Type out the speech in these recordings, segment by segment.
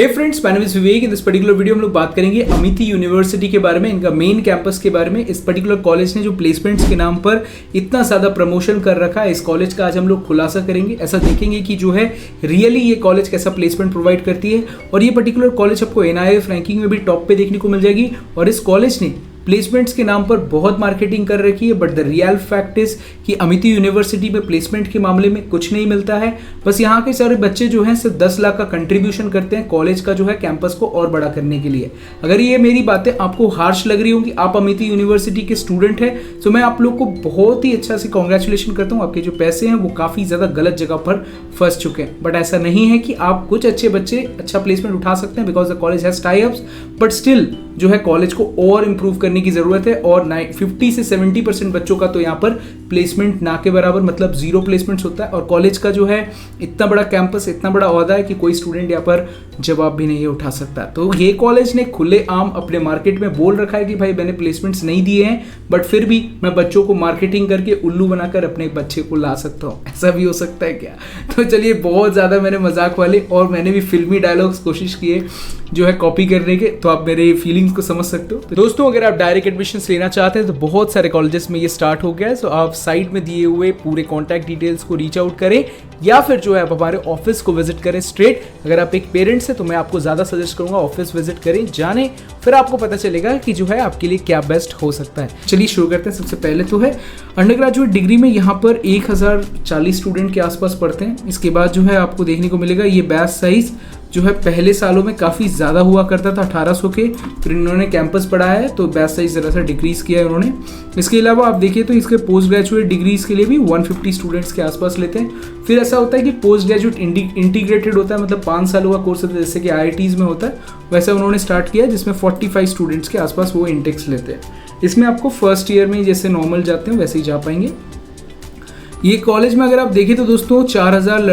Hey friends, my name is Vivek. In this particular video हम लोग बात करेंगे अमिती यूनिवर्सिटी के बारे में, इनका मेन कैंपस के बारे में। इस पर्टिकुलर कॉलेज ने जो प्लेसमेंट्स के नाम पर इतना ज़्यादा प्रमोशन कर रखा है, इस कॉलेज का आज हम लोग खुलासा करेंगे। ऐसा देखेंगे कि जो है रियली ये कॉलेज कैसा प्लेसमेंट प्रोवाइड करती है, और ये पर्टिकुलर कॉलेज आपको NIRF रैंकिंग में भी टॉप पे देखने को मिल जाएगी। और इस कॉलेज ने प्लेसमेंट्स के नाम पर बहुत मार्केटिंग कर रखी है, but the real fact is कि अमिती यूनिवर्सिटी में प्लेसमेंट के मामले में कुछ नहीं मिलता है। बस यहाँ के सारे बच्चे जो हैं सिर्फ 10 लाख का कंट्रीब्यूशन करते हैं कॉलेज का जो है कैंपस को और बड़ा करने के लिए। अगर ये मेरी बातें आपको हार्श लग रही होंगी, आप अमिती यूनिवर्सिटी के स्टूडेंट हैं, तो मैं आप लोग को बहुत ही अच्छा से कॉन्ग्रेचुलेशन करता हूँ। आपके जो पैसे हैं वो काफ़ी ज़्यादा गलत जगह पर फंस चुके हैं। बट ऐसा नहीं है कि आप कुछ अच्छे बच्चे अच्छा प्लेसमेंट उठा सकते हैं, because the college has tie ups, but still जो है कॉलेज को और इम्प्रूव करने की ज़रूरत है। और 50 से 70% बच्चों का तो यहाँ पर प्लेसमेंट ना के बराबर, मतलब 0 प्लेसमेंट्स होता है। और कॉलेज का जो है इतना बड़ा कैंपस, इतना बड़ा ओहदा है कि कोई स्टूडेंट यहाँ पर जवाब भी नहीं उठा सकता। तो ये कॉलेज ने खुले आम अपने मार्केट में बोल रखा है कि भाई मैंने प्लेसमेंट्स नहीं दिए हैं, बट फिर भी मैं बच्चों को मार्केटिंग करके उल्लू बनाकर अपने बच्चे को ला सकता हूँ। ऐसा भी हो सकता है क्या? तो चलिए, बहुत ज़्यादा मैंने मजाक वाले और मैंने भी फिल्मी डायलॉग्स कोशिश किए जो है कॉपी करने के, तो आप मेरे फीलिंग्स को समझ सकते हो। तो दोस्तों, अगर आप डायरेक्ट एडमिशन लेना चाहते हैं तो बहुत सारे कॉलेजेस में ये स्टार्ट हो गया है। तो आप साइड में दिए हुए पूरे कॉन्टैक्ट डिटेल्स को रीच आउट करें, या फिर जो है आप हमारे ऑफिस को विजिट करें स्ट्रेट। अगर आप एक पेरेंट्स हैं तो मैं आपको ज़्यादा सजेस्ट करूंगा ऑफिस विजिट करें, जाने, फिर आपको पता चलेगा कि जो है आपके लिए क्या बेस्ट हो सकता है। चलिए शुरू करते हैं। सबसे पहले तो है अंडर ग्रेजुएट डिग्री में यहाँ पर 1040 स्टूडेंट के आसपास पढ़ते हैं। इसके बाद जो है आपको देखने को मिलेगा ये बैच साइज जो है पहले सालों में काफ़ी ज़्यादा हुआ करता था, 1800 के। फिर इन्होंने कैंपस बढ़ाया है तो बैच साइज ज़रा सा डिक्रीज़ किया है उन्होंने। इसके अलावा आप देखिए तो इसके पोस्ट ग्रेजुएट डिग्रीज़ के लिए भी 150 स्टूडेंट्स के आसपास लेते हैं। फिर ऐसा होता है कि पोस्ट ग्रेजुएट इंटीग्रेटेड होता है, मतलब 5 सालों का कोर्स होता है, जैसे कि IITs में होता है, वैसा उन्होंने स्टार्ट किया है, जिसमें 45 स्टूडेंट्स के आसपास वो इंटेक्स लेते हैं। इसमें आपको फर्स्ट ईयर में जैसे नॉर्मल जाते हैं वैसे ही जा पाएंगे। ये कॉलेज में अगर आप देखें तो दोस्तों 4000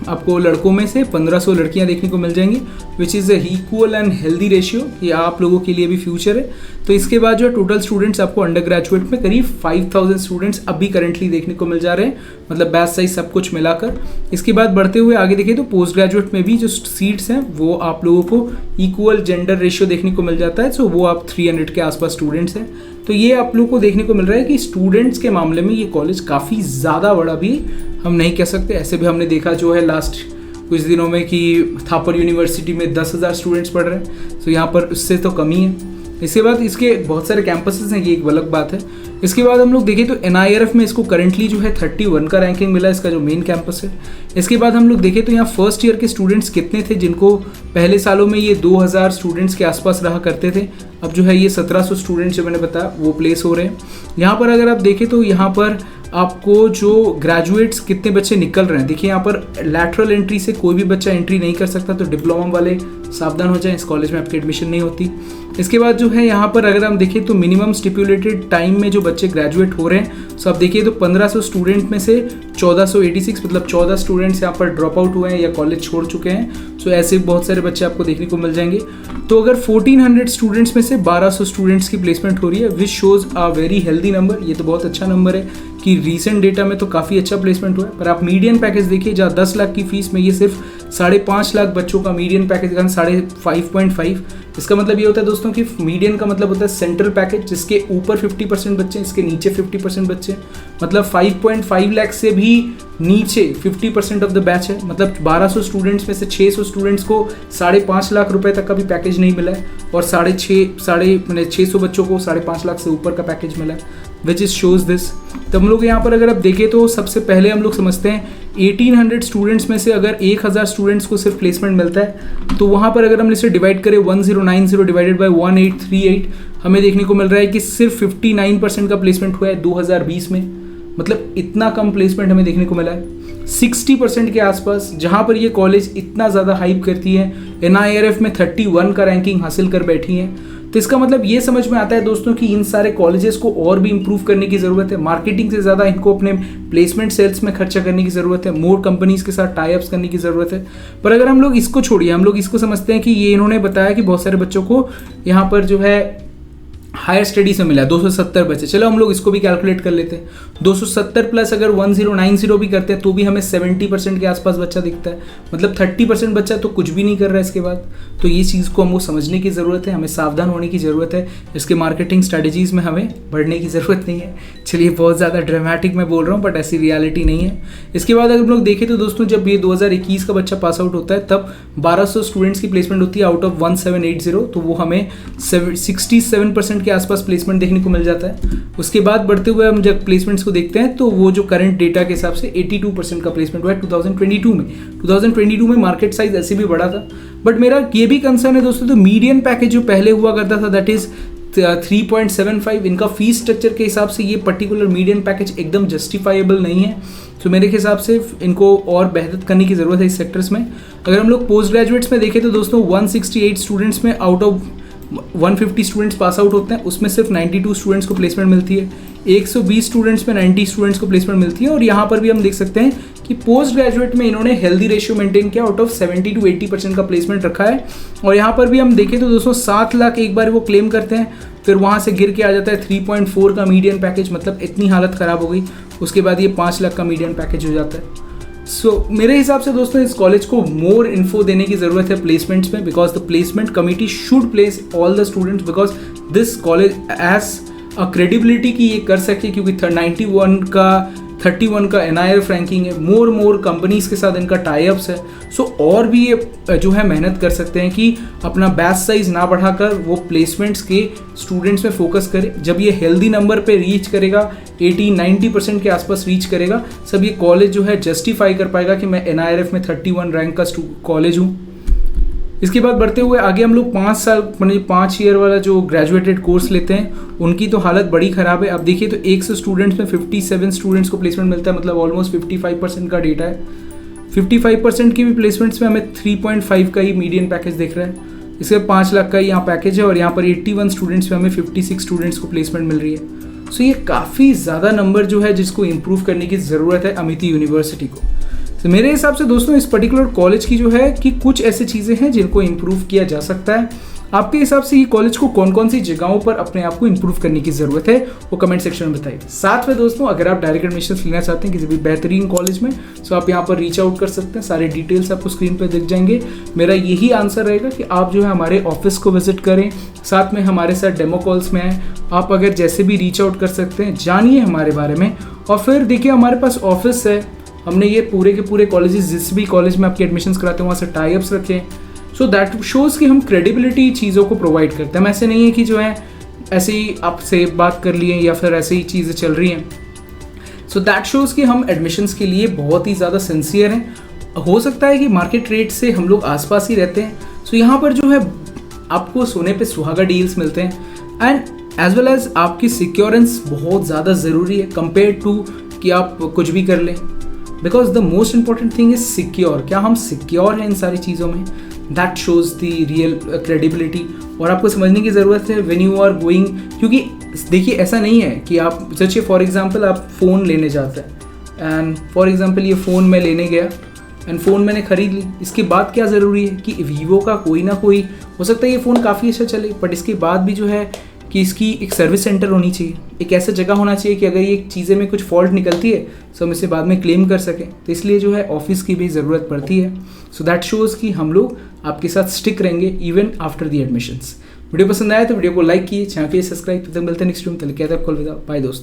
आपको लड़कों में से 1500 लड़कियां देखने को मिल जाएंगी, which is equal and healthy ratio. ये आप लोगों के लिए भी फ्यूचर है। तो इसके बाद जो है टोटल स्टूडेंट्स आपको अंडर ग्रेजुएट में करीब 5000 स्टूडेंट्स अभी करंटली देखने को मिल जा रहे हैं, मतलब बैच साइज सब कुछ मिलाकर। इसके बाद बढ़ते हुए आगे देखिए तो पोस्ट ग्रेजुएट में भी जो सीट्स हैं वो आप लोगों को इक्वल जेंडर रेशियो देखने को मिल जाता है। सो वो आप 300 के आसपास स्टूडेंट्स हैं। तो ये आप लोगों को देखने को मिल रहा है कि स्टूडेंट्स के मामले में ये कॉलेज काफ़ी ज़्यादा बड़ा भी हम नहीं कह सकते। ऐसे भी हमने देखा जो है लास्ट कुछ दिनों में कि थापर यूनिवर्सिटी में 10,000 स्टूडेंट्स पढ़ रहे हैं, तो यहाँ पर उससे तो कम ही है। इसके बाद इसके बहुत सारे कैंपसेस हैं, ये एक अलग बात है। इसके बाद हम लोग देखें तो NIRF में इसको करंटली जो है 31 का रैंकिंग मिला, इसका जो मेन कैंपस है। इसके बाद हम लोग देखें तो यहाँ फर्स्ट ईयर के स्टूडेंट्स कितने थे, जिनको पहले सालों में ये 2000 स्टूडेंट्स के आसपास रहा करते थे, अब जो है ये 1700 स्टूडेंट्स जो मैंने बताया वो प्लेस हो रहे हैं। यहाँ पर अगर आप देखें तो यहाँ पर आपको जो ग्रेजुएट्स कितने बच्चे निकल रहे हैं, देखिए यहाँ पर लैटरल एंट्री से कोई भी बच्चा एंट्री नहीं कर सकता, तो डिप्लोमा वाले सावधान हो जाएं, इस कॉलेज में आपकी एडमिशन नहीं होती। इसके बाद जो है यहाँ पर अगर हम देखें तो मिनिमम स्टिपुलेटेड टाइम में जो बच्चे ग्रेजुएट हो रहे हैं, सो आप देखिए तो 1500 स्टूडेंट में से 1486, मतलब 14 स्टूडेंट्स यहाँ पर ड्रॉप आउट हुए हैं या कॉलेज छोड़ चुके हैं। सो ऐसे बहुत सारे बच्चे आपको देखने को मिल जाएंगे। तो अगर 1400 स्टूडेंट्स में से 1200 स्टूडेंट्स की प्लेसमेंट हो रही है, which shows a very healthy number. ये तो बहुत अच्छा नंबर है कि रीसेंट डेटा में तो काफ़ी अच्छा प्लेसमेंट हुआ है। पर आप मीडियन पैकेज देखिए, जहाँ 10 लाख की फीस में ये सिर्फ 5.5 लाख बच्चों का मीडियन पैकेज, 5.5। इसका मतलब ये होता है दोस्तों कि मीडियन का मतलब होता है सेंट्रल पैकेज, जिसके ऊपर 50% बच्चे, इसके नीचे 50% बच्चे, मतलब 5.5 लाख से भी नीचे 50% ऑफ द बैच है। मतलब 1200 स्टूडेंट्स में से 600 स्टूडेंट्स को 5.5 लाख रुपए तक का भी पैकेज नहीं मिला है, और 600 बच्चों को 5.5 लाख से ऊपर का पैकेज मिला है, विच इज शोज दिस। तो हम लोग यहाँ पर अगर आप देखें तो सबसे पहले हम लोग समझते हैं 1800 स्टूडेंट्स में से अगर 1000 स्टूडेंट्स को सिर्फ प्लेसमेंट मिलता है, तो वहाँ पर अगर हम इसे डिवाइड करें 1090 डिवाइडेड बाय 1838, हमें देखने को मिल रहा है कि सिर्फ 59% का प्लेसमेंट हुआ है 2020 में। मतलब इतना कम प्लेसमेंट हमें देखने को मिला है 60% के आसपास, जहाँ पर ये कॉलेज इतना ज़्यादा हाइप करती है। NIRF में 31 का रैंकिंग हासिल कर बैठी है। तो इसका मतलब ये समझ में आता है दोस्तों कि इन सारे कॉलेजेस को और भी इंप्रूव करने की ज़रूरत है। मार्केटिंग से ज़्यादा इनको अपने प्लेसमेंट सेल्स में खर्चा करने की ज़रूरत है, मोर कंपनीज के साथ टाई अप्स करने की ज़रूरत है। पर अगर हम लोग इसको छोड़िए, हम लोग इसको समझते हैं कि ये इन्होंने बताया कि बहुत सारे बच्चों को यहाँ पर जो है हायर स्टडीज में मिला 270 बच्चे, चलो हम लोग इसको भी कैलकुलेट कर लेते हैं। 270 प्लस अगर 1090 भी करते हैं तो भी हमें 70% के आसपास बच्चा दिखता है, मतलब 30% बच्चा तो कुछ भी नहीं कर रहा है इसके बाद। तो ये चीज़ को हमको समझने की ज़रूरत है, हमें सावधान होने की ज़रूरत है, इसके मार्केटिंग स्ट्रैटेजीज़ में हमें बढ़ने की ज़रूरत नहीं है। चलिए बहुत ज़्यादा ड्रामेटिक मैं बोल रहा हूँ, बट ऐसी रियलिटी नहीं है। इसके बाद अगर हम लोग देखें तो दोस्तों, जब ये 2021 का बच्चा पास आउट होता है तब 1200 स्टूडेंट्स की प्लेसमेंट होती है आउट ऑफ 1780, तो वो हमें 67% के आसपास प्लेसमेंट देखने को मिल जाता है। उसके बाद बढ़ते हुए हम जब प्लेसमेंट्स को देखते हैं तो वो जो करंट डेटा के हिसाब से 82% का प्लेसमेंट हुआ है 2022 में। 2022 में मार्केट साइज ऐसे भी बढ़ा था, बट मेरा ये भी कंसर्न है दोस्तों, तो मीडियन पैकेज जो पहले हुआ करता था दैट इज 3.75, इनका फीस स्ट्रक्चर के हिसाब से ये पर्टिकुलर मीडियन पैकेज एकदम जस्टिफाइबल नहीं है। तो मेरे हिसाब से इनको और बेहतर करने की ज़रूरत है इस सेक्टर्स में। अगर हम लोग पोस्ट ग्रेजुएट्स में देखें तो दोस्तों 168 स्टूडेंट्स में out of 150 students pass out होते हैं, उसमें सिर्फ 92 स्टूडेंट्स को प्लेसमेंट मिलती है। 120 स्टूडेंट्स में 90 स्टूडेंट्स को प्लेसमेंट मिलती है। और यहाँ पर भी हम देख सकते हैं कि पोस्ट ग्रेजुएट में इन्होंने हेल्दी रेशियो मेंटेन किया, आउट ऑफ 70 to 80% का प्लेसमेंट रखा है। और यहाँ पर भी हम देखें तो दोस्तों 7 लाख एक बार वो क्लेम करते हैं, फिर वहाँ से गिर के आ जाता है 3.4 का मीडियन पैकेज, मतलब इतनी हालत ख़राब हो गई। उसके बाद ये 5 लाख का मीडियन पैकेज हो जाता है। मेरे हिसाब से दोस्तों इस कॉलेज को मोर इन्फो देने की ज़रूरत है प्लेसमेंट्स में, because the placement committee should place all the students, because this college as a credibility की ये कर सके, क्योंकि 31 का NIRF रैंकिंग है, मोर कंपनीज के साथ इनका टाई-अप्स है। सो और भी ये जो है मेहनत कर सकते हैं कि अपना बैच साइज ना बढ़ाकर वो प्लेसमेंट्स के स्टूडेंट्स में फोकस करे। जब ये हेल्दी नंबर पे रीच करेगा, 80-90% के आसपास रीच करेगा, सब ये कॉलेज जो है जस्टिफाई कर पाएगा कि मैं NIRF में 31 रैंक का कॉलेज हूँ। इसके बाद बढ़ते हुए आगे हम लोग 5 साल 5 ईयर वाला जो ग्रेजुएटेड कोर्स लेते हैं, उनकी तो हालत बड़ी ख़राब है। अब देखिए तो 100 स्टूडेंट्स में 57 स्टूडेंट्स को प्लेसमेंट मिलता है, मतलब ऑलमोस्ट 55% का डेटा है। 55% की भी प्लेसमेंट्स में हमें 3.5 का ही मीडियन पैकेज दिख रहा है। इसके 5 लाख का ही यहाँ पैकेज है, और यहाँ पर 81 स्टूडेंट्स में हमें 56 स्टूडेंट्स को प्लेसमेंट मिल रही है। सो ये काफ़ी ज़्यादा नंबर जो है जिसको इम्प्रूव करने की ज़रूरत है अमिती यूनिवर्सिटी को। तो मेरे हिसाब से दोस्तों इस पर्टिकुलर कॉलेज की जो है कि कुछ ऐसी चीज़ें हैं जिनको इम्प्रूव किया जा सकता है। आपके हिसाब से ये कॉलेज को कौन कौन सी जगहों पर अपने आप को इम्प्रूव करने की ज़रूरत है वो कमेंट सेक्शन में बताइए। साथ में दोस्तों अगर आप डायरेक्ट एडमिशन लेना चाहते हैं किसी भी बेहतरीन कॉलेज में, तो आप यहाँ पर रीच आउट कर सकते हैं। सारे डिटेल्स आपको स्क्रीन पर दिख जाएंगे। मेरा यही आंसर रहेगा कि आप जो है हमारे ऑफिस को विजिट करें, साथ में हमारे साथ डेमो कॉल्स में आएँ। आप अगर जैसे भी रीच आउट कर सकते हैं, जानिए हमारे बारे में। और फिर देखिए हमारे पास ऑफिस है, हमने ये पूरे के पूरे कॉलेजेस जिस भी कॉलेज में आपके एडमिशन्स कराते हैं वहाँ से टाई-अप्स रखे हैं। सो दैट शोज़ कि हम क्रेडिबिलिटी चीज़ों को प्रोवाइड करते हैं। ऐसे नहीं है कि जो है ऐसे ही आपसे बात कर लिए या फिर ऐसे ही चीज़ें चल रही हैं। सो दैट शोज़ कि हम एडमिशन्स के लिए बहुत ही ज़्यादा सिंसियर हैं। हो सकता है कि मार्केट रेट से हम लोग आसपास ही रहते हैं। सो यहाँ पर जो है आपको सोने पे सुहागा डील्स मिलते हैं, एंड एज वेल एज आपकी सिक्योरेंस बहुत ज़्यादा ज़रूरी है कंपेयर टू कि आप कुछ भी कर लें। Because the most important thing is secure. क्या हम सिक्योर हैं इन सारी चीज़ों में? That shows the real credibility. और आपको समझने की ज़रूरत है व्हेन यू आर गोइंग, क्योंकि देखिए ऐसा नहीं है कि आप सोचिए फॉर एग्जांपल आप फ़ोन लेने जाते हैं, एंड फॉर एग्जांपल ये फ़ोन मैं लेने गया एंड फ़ोन मैंने ख़रीद ली। इसके बाद क्या ज़रूरी है कि वीवो का कोई ना कोई, हो सकता है ये फ़ोन काफ़ी अच्छा चले, बट इसके बाद भी जो है कि इसकी एक सर्विस सेंटर होनी चाहिए, एक ऐसा जगह होना चाहिए कि अगर ये चीज़ें में कुछ फॉल्ट निकलती है तो हम इसे बाद में क्लेम कर सकें। तो इसलिए जो है ऑफिस की भी ज़रूरत पड़ती है। सो दैट शोज़ कि हम लोग आपके साथ स्टिक रहेंगे even after the admissions. Video पसंद आया तो वीडियो को लाइक कीजिए, चैनल को सब्सक्राइब। तो मिलते हैं नेक्स्ट वीडियो में, तब तक के लिए बाय दोस्तों।